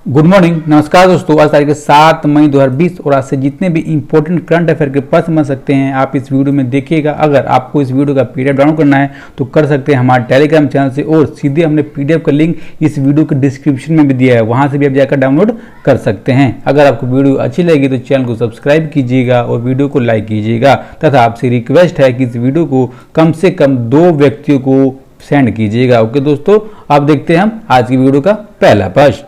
Good morning, नमस्कार दोस्तों। आज तारीख 7 मई 2020 और आज से जितने भी इंपॉर्टेंट करंट अफेयर के प्रश्न बन सकते हैं आप इस वीडियो में देखिएगा। अगर आपको इस वीडियो का पीडीएफ डाउनलोड करना है तो कर सकते हैं हमारे टेलीग्राम चैनल से, और सीधे हमने पीडीएफ का लिंक इस वीडियो के डिस्क्रिप्शन में भी दिया है, वहां से भी आप जाकर डाउनलोड कर सकते हैं। अगर आपको वीडियो अच्छी लगी तो चैनल को सब्सक्राइब कीजिएगा और वीडियो को लाइक कीजिएगा, तथा आपसे रिक्वेस्ट है कि इस वीडियो को कम से कम 2 व्यक्तियों को सेंड कीजिएगा। ओके दोस्तों, आप देखते हैं हम आज की वीडियो का पहला प्रश्न।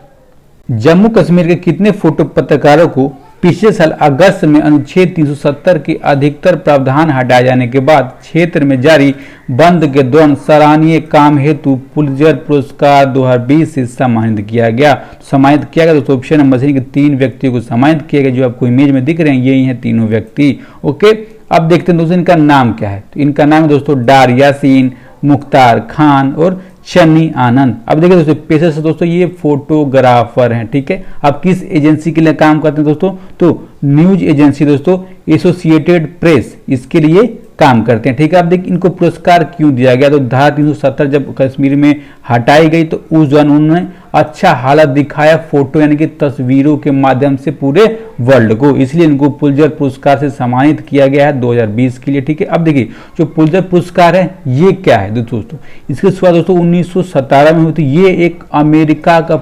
जम्मू कश्मीर के कितने फोटो पत्रकारों को पिछले साल अगस्त में अनुच्छेद 370 के अधिकतर प्रावधान हटाए जाने के बाद क्षेत्र में जारी बंद के दौरान सराहनीय काम हेतु पुलित्जर पुरस्कार 2020 से सम्मानित किया गया? दोस्तों ऑप्शन नंबर सी के 3 व्यक्तियों को सम्मानित किया गया। जो आपको इमेज में दिख रहे हैं यही हैं तीनों व्यक्ति। ओके, अब देखते हैं दोस्तों इनका नाम क्या है। तो इनका नाम है दोस्तों डार यासीन, मुख्तार खान और शन्नी आनंद। अब देखिए दोस्तों पेशे से दोस्तों ये फोटोग्राफर हैं। ठीक है, अब किस एजेंसी के लिए काम करते हैं दोस्तों? तो न्यूज एजेंसी दोस्तों एसोसिएटेड प्रेस, इसके लिए काम करते हैं। ठीक है, अब देखिए इनको पुरस्कार क्यों दिया गया? तो धारा 370 जब कश्मीर में हटाई गई तो उस दौरान उन्होंने अच्छा हालत दिखाया फोटो यानी कि तस्वीरों के माध्यम से पूरे वर्ल्ड को, इसलिए इनको पुलित्जर पुरस्कार से सम्मानित किया गया है 2020 के लिए। ठीक है, अब देखिए जो पुलित्जर पुरस्कार है ये क्या है दोस्तों? इसके शुरुआत दोस्तों 1917 में हुई थी। ये एक अमेरिका का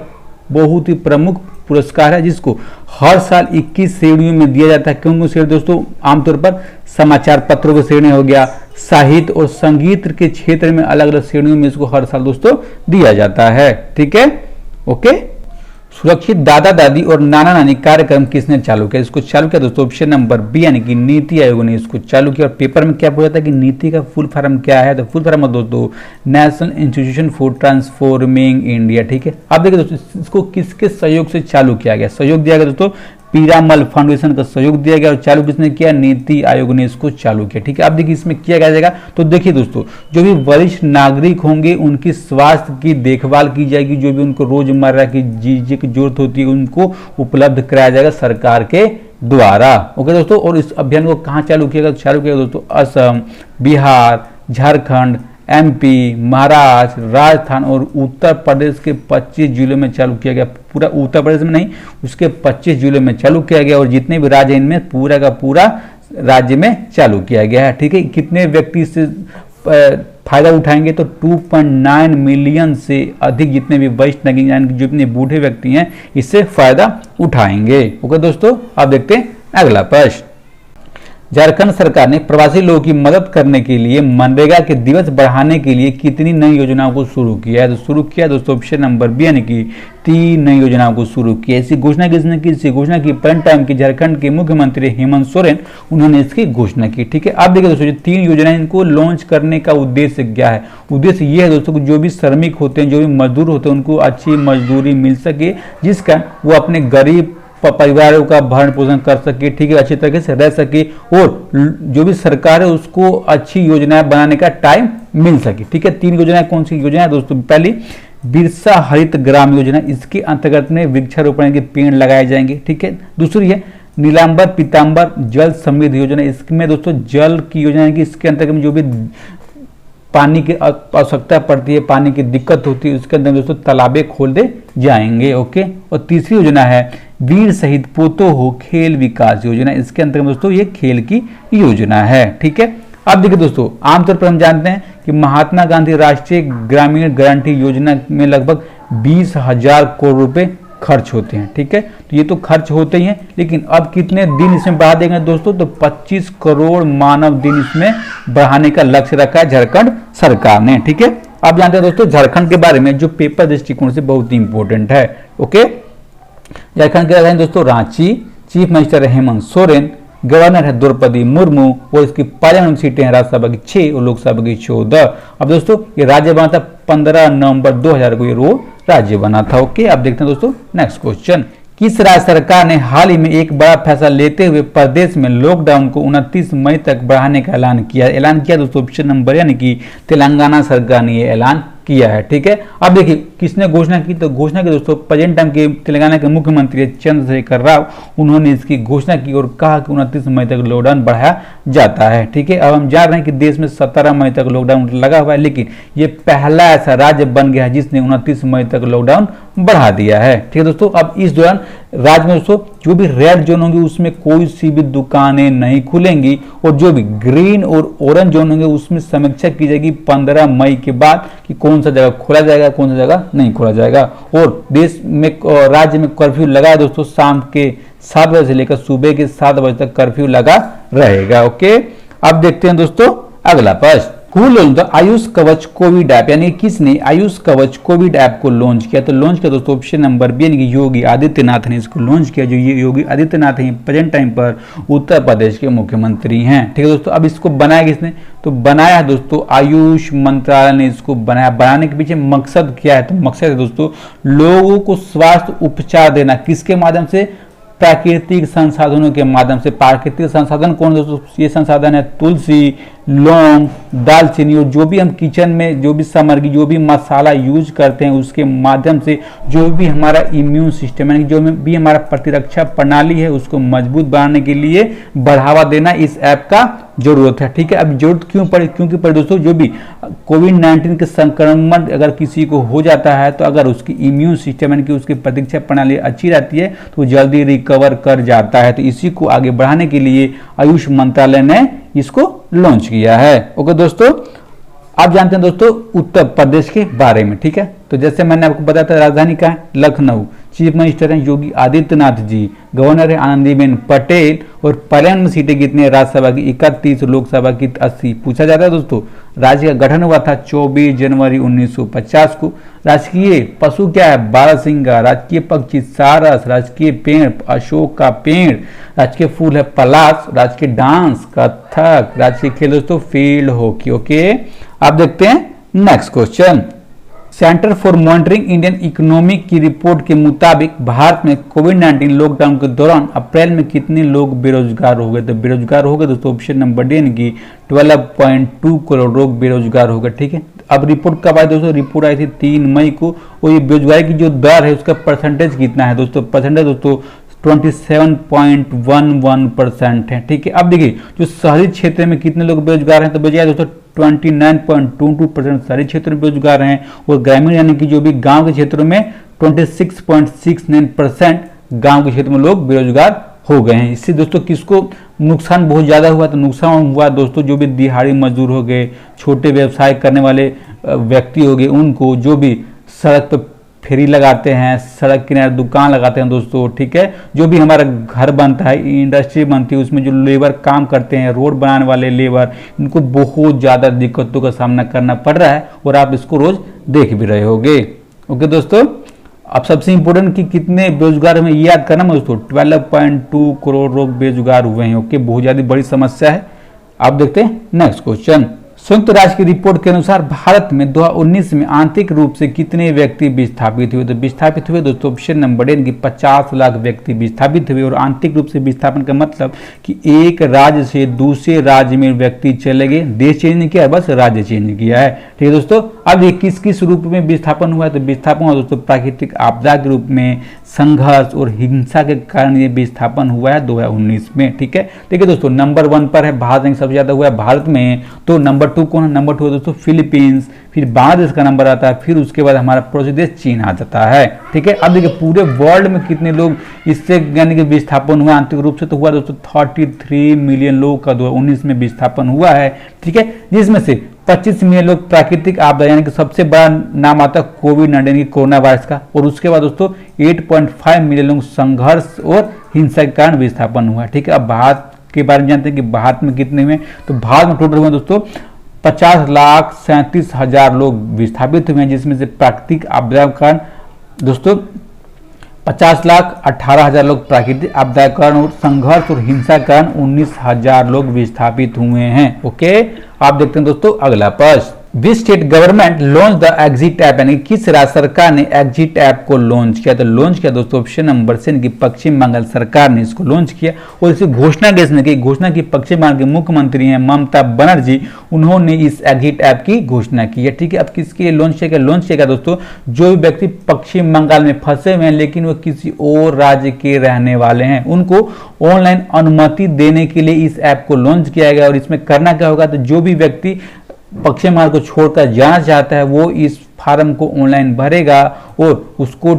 बहुत ही प्रमुख पुरस्कार है जिसको हर साल 21 श्रेणियों में दिया जाता है। क्योंकि श्रेणी दोस्तों आमतौर पर समाचार पत्रों की श्रेणी हो गया, साहित्य और संगीत के क्षेत्र में अलग अलग श्रेणियों में इसको हर साल दोस्तों दिया जाता है। ठीक है, ओके। सुरक्षित दादा दादी और नाना नानी कार्यक्रम किसने चालू किया? इसको चालू किया दोस्तों ऑप्शन नंबर बी यानी कि नीति आयोग ने इसको चालू किया। और पेपर में क्या पूछा था कि नीति का फुल फॉर्म क्या है? तो फुल फॉर्म दोस्तों national institution for transforming India. ठीक है, अब देखिए दोस्तों इसको किसके सहयोग से चालू किया गया? सहयोग दिया गया दोस्तों पीरामल फाउंडेशन का सहयोग दिया गया। और चालू किसने किया? नीति आयोग ने इसको चालू किया। ठीक है, अब देखिए इसमें किया जाएगा तो देखिए दोस्तों जो भी वरिष्ठ नागरिक होंगे उनकी स्वास्थ्य की देखभाल की जाएगी, जो भी उनको रोजमर्रा की चीजें की जरूरत होती है उनको उपलब्ध कराया जाएगा सरकार के द्वारा। ओके दोस्तों, और इस अभियान को कहाँ चालू किया गया? चालू किया दोस्तों असम, बिहार, झारखंड, एमपी, महाराष्ट्र, राजस्थान और उत्तर प्रदेश के 25 जिलों में चालू किया गया। पूरा उत्तर प्रदेश में नहीं, उसके 25 जिलों में चालू किया गया और जितने भी राज्य इनमें पूरा का पूरा राज्य में चालू किया गया है। ठीक है, कितने व्यक्ति इससे फायदा उठाएंगे? तो 2.9 मिलियन से अधिक जितने भी वरिष्ठ नागरिक यानी कि जितने बूढ़े व्यक्ति हैं इससे फायदा उठाएंगे। ओके दोस्तों, अब देखते हैं अगला प्रश्न। झारखंड सरकार ने प्रवासी लोगों की मदद करने के लिए मनरेगा के दिवस बढ़ाने के लिए कितनी नई योजनाओं को शुरू किया है? तो शुरू किया दोस्तों ऑप्शन नंबर बी यानी कि 3 नई योजनाओं को शुरू किया। इसी घोषणा किसने की? इसी घोषणा की प्रेजेंट टाइम की झारखंड के मुख्यमंत्री हेमंत सोरेन, उन्होंने इसकी घोषणा की। ठीक है, अब देखिए दोस्तों जो 3 योजनाएं इनको लॉन्च करने का उद्देश्य क्या है? उद्देश्य ये है दोस्तों जो भी श्रमिक होते हैं, जो भी मजदूर होते हैं उनको अच्छी मजदूरी मिल सके, जिसका वो अपने गरीब परिवारों का भरण पोषण कर सके। ठीक है, अच्छी तरीके से रह सके और जो भी सरकार है उसको अच्छी योजनाएं बनाने का टाइम मिल सके। ठीक है, 3 योजनाएं कौन सी योजना है दोस्तों? पहली बिरसा हरित ग्राम योजना, इसके अंतर्गत में वृक्षारोपण के पेड़ लगाए जाएंगे। ठीक है, दूसरी है नीलांबर पीतांबर जल समृद्धि योजना, इसमें दोस्तों जल की योजना है कि इसके अंतर्गत में जो भी पानी की आवश्यकता पड़ती है, पानी की दिक्कत होती है, उसके अंदर दोस्तों तालाबे खोल दे जाएंगे। ओके, और तीसरी योजना है वीर शहीद पोतो हो खेल विकास योजना, इसके अंतर्गत दोस्तों ये खेल की योजना है। ठीक है, अब देखिए दोस्तों आमतौर पर हम जानते हैं कि महात्मा गांधी राष्ट्रीय ग्रामीण गारंटी योजना में लगभग 20,000 करोड़ रुपए खर्च होते हैं। ठीक है, तो ये तो खर्च होते ही हैं, लेकिन अब कितने दिन इसमें बढ़ा देंगे दोस्तों? तो 25 करोड़ मानव दिन इसमें बढ़ाने का लक्ष्य रखा है झारखंड सरकार ने। ठीक है, आप जानते हैं दोस्तों झारखंड के बारे में जो पेपर दृष्टिकोण से बहुत ही इंपॉर्टेंट है। ओके, झारखंड के राजधानी दोस्तों रांची, चीफ मिनिस्टर है हेमंत सोरेन, गवर्नर है द्रौपदी मुर्मू और इसकी पार्लियामेंट सीटें हैं राज्यसभा की 6 और लोकसभा की 14। अब दोस्तों ये राज्य बना था 15 नवंबर 2000 को ये राज्य बना था। ओके, अब देखते हैं दोस्तों नेक्स्ट क्वेश्चन। किस राज्य सरकार ने हाल ही में एक बड़ा फैसला लेते हुए प्रदेश में लॉकडाउन को 29 मई तक बढ़ाने का ऐलान किया दोस्तों? ऑप्शन नंबर यानी कि तेलंगाना सरकार ने ये ऐलान किया है। ठीक है, अब देखिए किसने घोषणा की, तो घोषणा की दोस्तों प्रेजेंट टाइम के तेलंगाना के मुख्यमंत्री चंद्रशेखर राव, उन्होंने इसकी घोषणा की और कहा कि 29 मई तक लॉकडाउन बढ़ाया जाता है। ठीक है, अब हम जान रहे हैं कि देश में 17 मई तक लॉकडाउन लगा हुआ है, लेकिन ये पहला ऐसा राज्य बन गया है जिसने 29 मई तक लॉकडाउन बढ़ा दिया है। ठीक है दोस्तों, अब इस दौरान राज्य में दोस्तों जो भी रेड जोन होंगे उसमें कोई सी भी दुकानें नहीं खुलेंगी, और जो भी ग्रीन और ऑरेंज जोन होंगे उसमें समीक्षा की जाएगी 15 मई के बाद कि कौन सा जगह खोला जाएगा, कौन सा जगह नहीं खोला जाएगा। और देश में राज्य में कर्फ्यू लगा है दोस्तों, शाम के 7 बजे से लेकर सुबह के 7 बजे तक कर्फ्यू लगा रहेगा। ओके, अब देखते हैं दोस्तों अगला प्रश्न, हु लॉन्च द आयुष कवच कोविड ऐप, यानी किसने आयुष कवच कोविड ऐप को लॉन्च किया, तो लॉन्च किया दोस्तों ऑप्शन नंबर बी यानी योगी आदित्यनाथ ने इसको लॉन्च किया। जो ये योगी आदित्यनाथ हैं प्रेजेंट टाइम पर उत्तर प्रदेश के मुख्यमंत्री हैं। ठीक है दोस्तों, अब इसको बनाया किसने, तो बनाया है दोस्तों आयुष मंत्रालय ने इसको बनाया। बनाने के पीछे मकसद क्या है, तो मकसद है दोस्तों लोगों को स्वास्थ्य उपचार देना, किसके माध्यम से, प्राकृतिक संसाधनों के माध्यम से। प्राकृतिक संसाधन कौन दोस्तों, ये संसाधन है तुलसी, लौंग, दालचीनी, और जो भी हम किचन में जो भी सामग्री जो भी मसाला यूज करते हैं उसके माध्यम से जो भी हमारा इम्यून सिस्टम है, जो भी हमारा प्रतिरक्षा प्रणाली है उसको मजबूत बनाने के लिए बढ़ावा देना इस ऐप का जरूरत है। ठीक है, अब जरूरत क्यों पड़ी, क्योंकि पड़ी दोस्तों जो भी कोविड-19 के संक्रमण अगर किसी को हो जाता है तो अगर उसकी इम्यून सिस्टम यानी कि उसकी प्रतिरक्षा प्रणाली अच्छी रहती है तो जल्दी रिकवर कर जाता है। तो इसी को आगे बढ़ाने के लिए आयुष मंत्रालय ने इसको लॉन्च किया है। ओके दोस्तों, आप जानते हैं दोस्तों उत्तर प्रदेश के बारे में। ठीक है, तो जैसे मैंने आपको बताया था राजधानी का है लखनऊ, चीफ मिनिस्टर हैं योगी आदित्यनाथ जी, गवर्नर है आनंदीबेन पटेल, और पार्लियामेंट में सीटें कितनी है राज्यसभा की 31, लोकसभा की 80। पूछा जाता है दोस्तों राज्य का गठन हुआ था 24 जनवरी 1950 को। राजकीय पशु क्या है, बारहसिंगा, राजकीय पक्षी सारस, राजकीय पेड़ अशोक का पेड़, राजकीय फूल है पलाश, राजकीय डांस कथक, राजकीय खेल दोस्तों फील्ड हॉकी। ओके, आप देखते हैं next question, centre for monitoring Indian economy की रिपोर्ट के मुताबिक भारत में कोविड-19 लॉकडाउन के दौरान अप्रैल में कितने लोग बेरोजगार हो गए, तो बेरोजगार हो गए दोस्तों ऑप्शन नंबर डी की 12.2 करोड़ लोग बेरोजगार हो गए। ठीक है, अब रिपोर्ट कब आई दोस्तों, रिपोर्ट आई थी 3 मई को, और ये बेरोजगारी की जो दर है उसका परसेंटेज कितना है दोस्तों, परसेंटेज दोस्तों 27.11% है। ठीक है, अब देखिए जो शहरी क्षेत्र में कितने लोग बेरोजगार हैं, तो बेरोजगार दोस्तों 29.22% शहरी क्षेत्र में बेरोजगार हैं, और ग्रामीण यानी कि जो भी गांव के क्षेत्रों में 26.69% गांव के क्षेत्र में लोग बेरोजगार हो गए हैं। इससे दोस्तों किसको नुकसान बहुत ज़्यादा हुआ, तो नुकसान हुआ दोस्तों जो भी दिहाड़ी मजदूर हो गए, छोटे व्यवसाय करने वाले व्यक्ति हो गए, उनको जो भी सड़क पर फेरी लगाते हैं, सड़क किनारे दुकान लगाते हैं दोस्तों। ठीक है, जो भी हमारा घर बनता है, इंडस्ट्री बनती है, उसमें जो लेबर काम करते हैं, रोड बनाने वाले लेबर, इनको बहुत ज़्यादा दिक्कतों का सामना करना पड़ रहा है, और आप इसको रोज देख भी रहे होंगे। ओके दोस्तों, अब सबसे इंपॉर्टेंट कि कितने बेरोजगार हमें याद करना दोस्तों, 12.2 करोड़ लोग बेरोजगार हुए हैं। ओके, बहुत ज़्यादा बड़ी समस्या है। आप देखते हैं नेक्स्ट क्वेश्चन, संयुक्त राष्ट्र की रिपोर्ट के अनुसार भारत में 2019 में आंतरिक रूप से कितने व्यक्ति विस्थापित हुए, तो विस्थापित हुए दोस्तों ऑप्शन नंबर डी की 50 लाख व्यक्ति विस्थापित हुए। और आंतरिक रूप से विस्थापन का मतलब कि एक राज्य से दूसरे राज्य में व्यक्ति चले गए, देश चेंज नहीं किया, बस राज्य चेंज किया है। ठीक है दोस्तों, अब ये किस किस रूप में विस्थापन हुआ है, तो विस्थापन हुआ दोस्तों प्राकृतिक आपदा के रूप में, संघर्ष और हिंसा के कारण ये विस्थापन हुआ है 2019 में। ठीक है, देखिए दोस्तों नंबर 1 पर है भारत, सबसे ज्यादा हुआ है भारत में, तो नंबर 2 कौन है, नंबर 2 है दोस्तों फिलीपींस, फिर बांग्लादेश का नंबर आता है, फिर उसके बाद हमारा पड़ोसी देश चीन आ जाता है। ठीक है, अब देखिए पूरे वर्ल्ड में कितने लोग इससे यानी कि विस्थापन हुआ आंतरिक रूप से, तो हुआ दोस्तों 33 मिलियन लोगों का 2019 में विस्थापन हुआ है। ठीक है, जिसमें से 25 मिलियन लोग प्राकृतिक आपदा यानी कि सबसे बड़ा नाम आता है कोविड-19 की कोरोना वायरस का, और उसके बाद दोस्तों 8.5 मिलियन लोग संघर्ष और हिंसा के कारण विस्थापन हुआ। ठीक है, अब भारत के बारे में जानते हैं कि भारत में कितने हुए, तो भारत में टोटल हुए दोस्तों 50,37,000 लोग विस्थापित हुए हैं, जिसमें से प्राकृतिक आपदा के कारण दोस्तों 50,18,000 लोग प्राकृतिक आपदा के कारण और संघर्ष और हिंसा के कारण 19,000 लोग विस्थापित हुए हैं। ओके, आप देखते हैं दोस्तों अगला प्रश्न, which state government launch the exit app, यानी किस राज्य सरकार ने एग्जिट ऐप को लॉन्च किया? तो लॉन्च किया दोस्तों ऑप्शन नंबर से इनकी पश्चिम बंगाल सरकार ने इसको लॉन्च किया। और इसकी घोषणा किसने की? घोषणा की पश्चिम बंगाल के मुख्यमंत्री हैं ममता बनर्जी, उन्होंने इस एग्जिट ऐप की घोषणा की है। ठीक है, अब किसके लिए लॉन्च किया? लॉन्च किया दोस्तों जो भी व्यक्ति पश्चिम बंगाल में फंसे हुए हैं लेकिन वो किसी और राज्य के रहने वाले हैं, उनको ऑनलाइन अनुमति देने के लिए इस ऐप को लॉन्च किया गया। और इसमें करना क्या होगा? तो जो भी व्यक्ति पश्चिम बंगाल को छोड़कर जाना चाहता है वो इस फॉर्म को ऑनलाइन भरेगा और उसको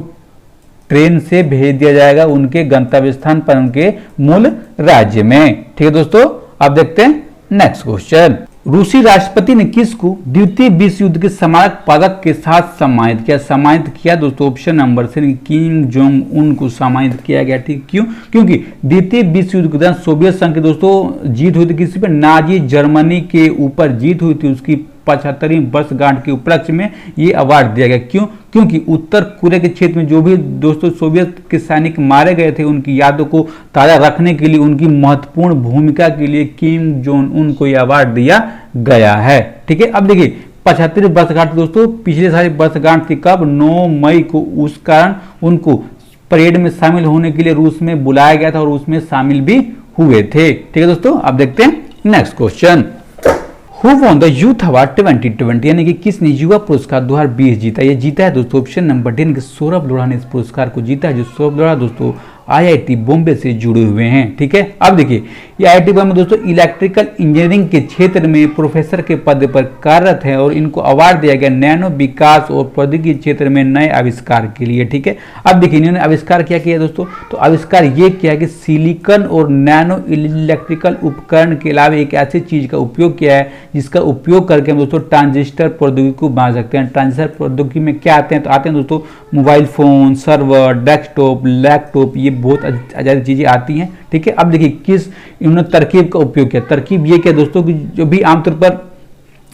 ट्रेन से भेज दिया जाएगा उनके गंतव्य स्थान पर, उनके मूल राज्य में। ठीक है दोस्तों, अब देखते हैं नेक्स्ट क्वेश्चन। रूसी राष्ट्रपति ने किसको द्वितीय विश्व युद्ध के स्मारक पदक के साथ सम्मानित किया? सम्मानित किया दोस्तों ऑप्शन नंबर से किम जोंग उन को सम्मानित किया गया। ठीक, क्यों? क्योंकि द्वितीय विश्व युद्ध के दौरान सोवियत संघ की दोस्तों जीत हुई थी किसी पर? नाजी जर्मनी के ऊपर जीत हुई थी, उसकी 75वीं वर्षगांठ के उपलक्ष्य में ये अवार्ड दिया गया। क्यों? क्योंकि उत्तर कोरिया के क्षेत्र में जो भी दोस्तों सोवियत के सैनिक मारे गए थे उनकी यादों को ताजा रखने के लिए, उनकी महत्वपूर्ण भूमिका के लिए किम जोंग उन को यह अवार्ड दिया गया है। ठीक है, अब देखिए 75वीं वर्षगांठ दोस्तों पिछले साल वर्षगांठ थी कब? 9 मई को। उस कारण उनको परेड में शामिल होने के लिए रूस में बुलाया गया था और उसमें शामिल भी हुए थे। ठीक है दोस्तों, अब देखते हैं next question. Who won the youth award 2020, यानी कि किसने युवा पुरस्कार 2020 जीता? ये जीता है दोस्तों ऑप्शन नंबर 10 के सौरभ लोढ़ा ने इस पुरस्कार को जीता है, जो सौरभ लोढ़ा दोस्तों आईआईटी बॉम्बे से जुड़े हुए हैं। ठीक है, अब देखिए ये आईआईटी बॉम्बे दोस्तों इलेक्ट्रिकल इंजीनियरिंग के क्षेत्र में प्रोफेसर के पद पर कार्यरत है और इनको अवार्ड दिया गया नैनो विकास और प्रौद्योगिकी क्षेत्र में नए आविष्कार के लिए। ठीक है, अब देखिए इन्होंने आविष्कार क्या किया दोस्तों? तो आविष्कार ये किया कि सिलिकॉन और नैनो इलेक्ट्रिकल उपकरण के अलावा एक ऐसी चीज का उपयोग किया है जिसका उपयोग करके हम दोस्तों ट्रांजिस्टर प्रौद्योगिकी को बना सकते हैं। ट्रांजिस्टर प्रौद्योगिकी में क्या आते हैं? तो आते हैं दोस्तों mobile phone, server, desktop, laptop, ये बहुत ज़्यादा चीज़ें आती हैं। ठीक है, अब देखिए किस इन्होंने तरकीब का उपयोग किया। तरकीब ये क्या दोस्तों कि जो भी आमतौर पर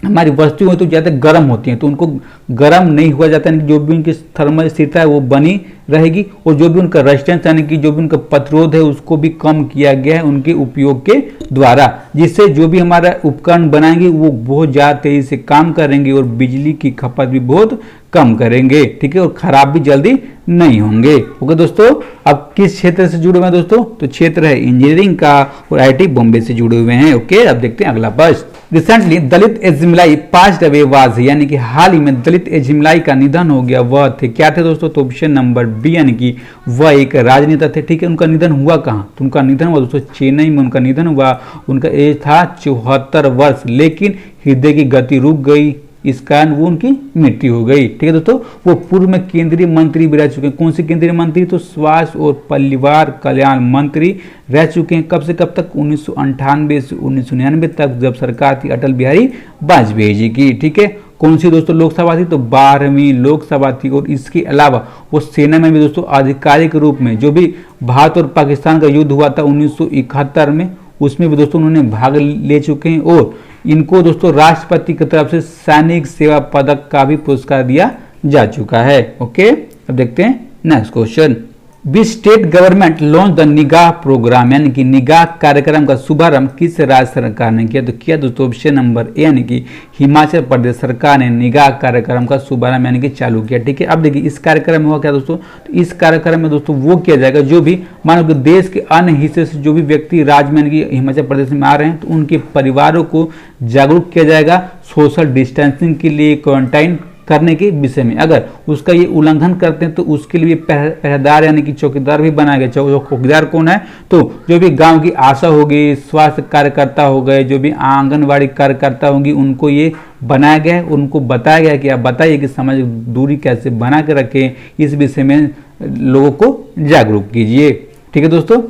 हमारी वस्तुएं तो ज़्यादा गर्म होती हैं तो उनको गर्म नहीं हुआ जाता, यानी जो भी उनकी थर्मल स्थिरता है वो बनी रहेगी और जो भी उनका रेजिस्टेंस यानी कि जो भी उनका प्रतिरोध है उसको भी कम किया गया है उनके उपयोग के द्वारा, जिससे जो भी हमारा उपकरण बनाएंगे वो बहुत ज़्यादा तेजी से काम करेंगे और बिजली की खपत भी बहुत कम करेंगे। ठीक है, और खराब भी जल्दी नहीं होंगे। ओके दोस्तों, अब किस क्षेत्र से जुड़े हुए हैं दोस्तों? तो क्षेत्र है इंजीनियरिंग का और आईआईटी बॉम्बे से जुड़े हुए हैं। ओके, अब देखते हैं अगला प्रश्न। Recently Dalit Ezhilmalai passed away was, यानी कि हाल ही में दलित एजिमलाई का निधन हो गया। वह थे क्या थे दोस्तों? तो ऑप्शन नंबर बी यानी कि वह एक राजनेता थे। ठीक है, उनका निधन हुआ कहाँ? तो उनका निधन हुआ दोस्तों चेन्नई में उनका निधन हुआ। उनका एज था 74 वर्ष, लेकिन हृदय की गति रुक गई, इस कारण वो उनकी मृत्यु हो गई। ठीक है दोस्तों, वो पूर्व में केंद्रीय मंत्री भी रह चुके हैं। कौन से केंद्रीय मंत्री? तो स्वास्थ्य और परिवार कल्याण मंत्री रह चुके हैं। कब से कब तक? 1998 से 1999 तक, जब सरकार थी अटल बिहारी वाजपेयी जी की। ठीक है, कौन सी दोस्तों लोकसभा थी? तो 12वीं लोकसभा थी। और इसके अलावा वो सेना में भी दोस्तों आधिकारिक रूप में, जो भी भारत और पाकिस्तान का युद्ध हुआ था 1971 में, उसमें भी दोस्तों उन्होंने भाग ले चुके हैं। और इनको दोस्तों राष्ट्रपति की तरफ से सैनिक सेवा पदक का भी पुरस्कार दिया जा चुका है। ओके, अब देखते हैं next question. Which state government launch the निगाह प्रोग्राम, यानी कि निगाह कार्यक्रम का शुभारंभ किस राज्य सरकार ने किया? तो किया दोस्तों ऑप्शन नंबर ए यानी कि हिमाचल प्रदेश सरकार ने निगाह कार्यक्रम का शुभारंभ यानी कि चालू किया। ठीक है, अब देखिए इस कार्यक्रम में हुआ क्या दोस्तों? तो इस कार्यक्रम में दोस्तों वो किया जाएगा जो भी मानो कि देश के अन्य हिस्से से जो भी व्यक्ति राज्य में यानी कि हिमाचल प्रदेश में आ रहे हैं तो उनके परिवारों को जागरूक किया जाएगा सोशल डिस्टेंसिंग के लिए, क्वारंटाइन करने के विषय में। अगर उसका ये उल्लंघन करते हैं तो उसके लिए पहरेदार यानी कि चौकीदार भी बनाया गया। चौकीदार कौन है? तो जो भी गांव की आशा होगी, स्वास्थ्य कार्यकर्ता हो गए, जो भी आंगनवाड़ी कार्यकर्ता होंगी, उनको ये बनाया गया है। उनको बताया गया कि आप बताइए कि सामाजिक दूरी कैसे बना के रखें, इस विषय में लोगों को जागरूक कीजिए। ठीक है दोस्तों,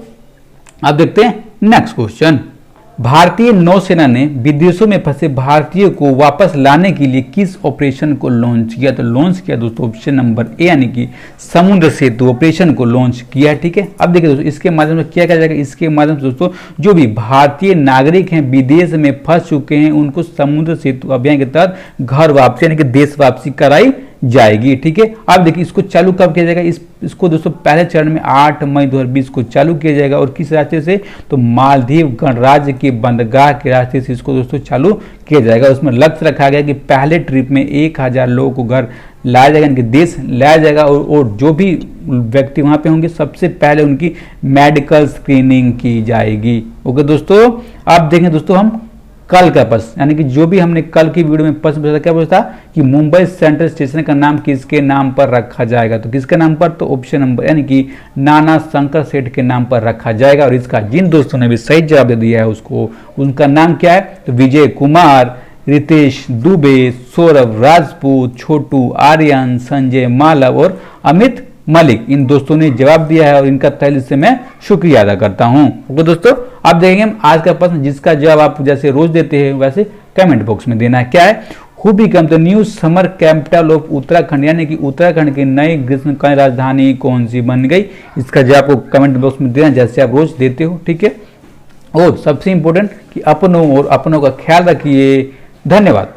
अब देखते हैं नेक्स्ट क्वेश्चन। भारतीय नौसेना ने विदेशों में फंसे भारतीयों को वापस लाने के लिए किस ऑपरेशन को लॉन्च किया? तो लॉन्च किया दोस्तों ऑप्शन नंबर ए यानी कि समुद्र सेतु ऑपरेशन को लॉन्च किया। ठीक है, अब देखिए दोस्तों इसके माध्यम से क्या किया जाएगा? इसके माध्यम से दोस्तों जो भी भारतीय नागरिक हैं विदेश में फंस चुके हैं उनको समुद्र सेतु अभियान के तहत घर वापसी यानी कि देश वापसी कराई जाएगी। ठीक है, अब देखिए इसको चालू कब किया जाएगा, इसको दोस्तों पहले चरण में 8 मई 2020 को चालू किया जाएगा। और किस रास्ते से, तो मालदीव गणराज्य के बंदरगाह के रास्ते से इसको दोस्तों चालू किया जाएगा। उसमें लक्ष्य रखा गया कि पहले ट्रिप में 1000 लोगों को घर लाया जाएगा, इनके देश लाया जाएगा। और जो भी व्यक्ति वहां पे होंगे सबसे पहले उनकी मेडिकल स्क्रीनिंग की जाएगी। ओके दोस्तों, अब देखें दोस्तों हम कल का प्रश्न, यानी कि जो भी हमने कल की वीडियो में प्रश्न पूछा था, क्या पूछा था कि मुंबई सेंट्रल स्टेशन का नाम किसके नाम पर रखा जाएगा, तो किसके नाम पर, तो ऑप्शन नंबर यानी कि नाना शंकर सेठ के नाम पर रखा जाएगा। और इसका जिन दोस्तों ने भी सही जवाब दे दिया है उसको, उनका नाम क्या है, तो विजय कुमार, रितेश दुबे, सौरभ राजपूत, छोटू आर्यन, संजय मालव और अमित मलिक, इन दोस्तों ने जवाब दिया है और इनका तहे दिल से मैं शुक्रिया अदा करता हूं। ओके दोस्तों, अब देखेंगे हम आज का प्रश्न, जिसका जवाब आप जैसे रोज देते हैं वैसे कमेंट बॉक्स में देना है। क्या है, who become the new summer capital of Uttarakhand, यानी कि उत्तराखंड की नई ग्रीष्मकालीन राजधानी कौन सी बन गई। इसका जवाब आपको कमेंट बॉक्स में देना जैसे आप रोज देते हो। ठीक है, और सबसे इंपॉर्टेंट कि अपनों और अपनों का ख्याल रखिए। धन्यवाद।